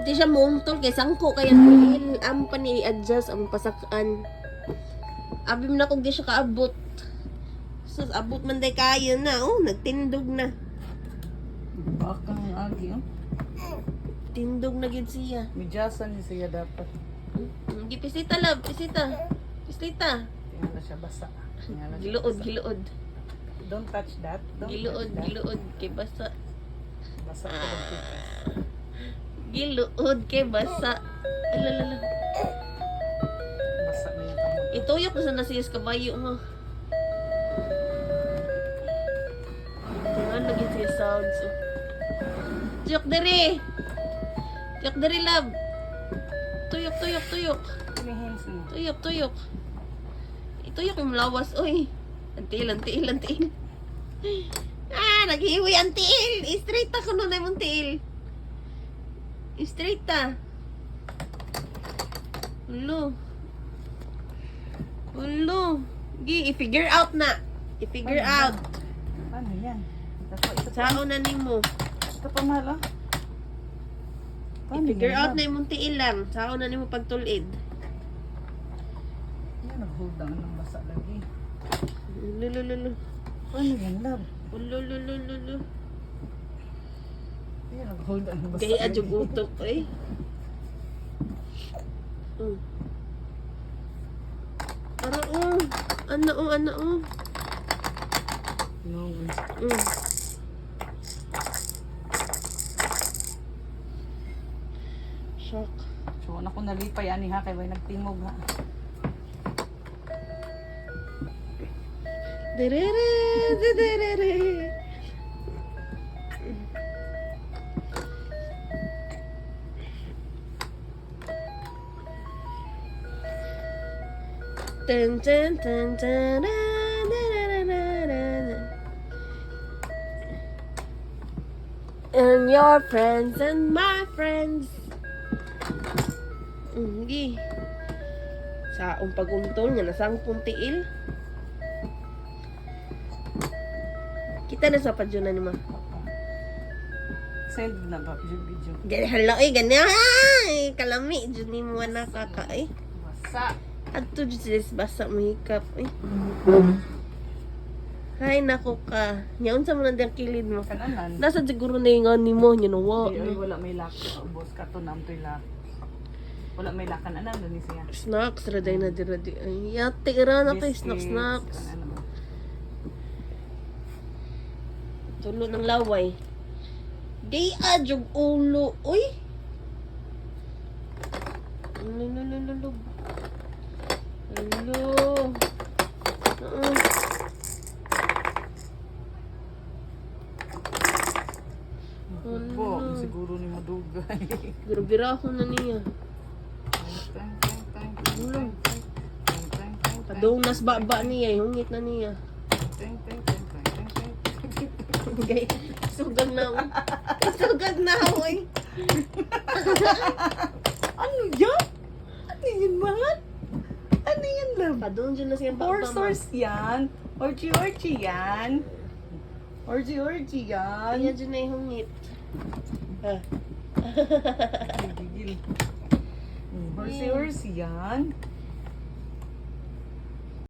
Di siya mungtol kay sangko kaya tiil. Amo pa ni adjust ang pasakan. Abi mo na kung di siya kaabot. Sus, abot man day kaya na. Oh, nagtindog na. Baka ang agi, oh. Tindog na gid siya. Midyasan niya siya dapat. Gipisita lab, pisita. Pisita. Tingnan na siya basa. Tingnan na siya Giluod, basa. giluod. Don't touch that. Don't Giluod, touch that. giluod kay basa. Basa ko lang tipas. Giluod kay basa. Alalala. Basa na yung kamot. Ituyok na sa nasiyas kabayo mo. Tingnan lagi siya sounds. Oh. Tuyok diri. Tuyok diri lab. Tuyok, tuyok, tuyok. May hands mo. Tuyok, tuyok. Ituyok yung lawas. Uy. Antil, antil, antil. Ah, naghiwi ang tiil. Straight ako na na yung tiil. Straight ta. Ulo. Ulo. Gi, i-figure out na. I-figure out. Paano yan? Ito Sao na nimo. pa mahal, ah. Paano I-figure yan, out love? na yung tiil lang. Sao na nimo pagtulid. Yan, nag-hold down ng basa lagi. Lulululu. Paano yan, love? Lulululu. Yan, nag-hold down ng basa Gaya lagi. adjog utok eh. Para ano. No. Shock. So, ako nalipay ani ha, kay way nagtingog ha. Derere. Dun, dun, dun, dun, dun. And your friends and my friends. Gi. Sa pag-untol nga nasangpong tiil. Kita na sa padyo na nima. Send na ba video? Hello, ganyan. Ay, kalami. Diyan ni mo na kaka, eh. Basa. Adto dyan sila basa mahikap, eh. Hay, nako ka. Ngayon sa mo na diyang kilid mo. Kananan. Nasa siguro na yung ani mo. Yan o, Ay, wala may lak. Boss ka to nam to lak. Wala may lakan anan ni siya. Snacks, raday na di. Ay, yate ra na kay snacks. Ano naman. Tulo ng laway. Di adjog ulo. Uy! Lululululug. Hello. Po, siguro ni madugay. Biro-biraho na niya. Ulo. Padungnas baba niya. Hungit na niya. Gay. Sugag na. Sugag na, oy. Ano yan? Ano yan, man? Ano yan, love? Padung dyan na siya Four baba. source yan. Orchi yan. Orchi yan. Kaya dyan na yung hungit. Ah. Gigil. Horsey yan.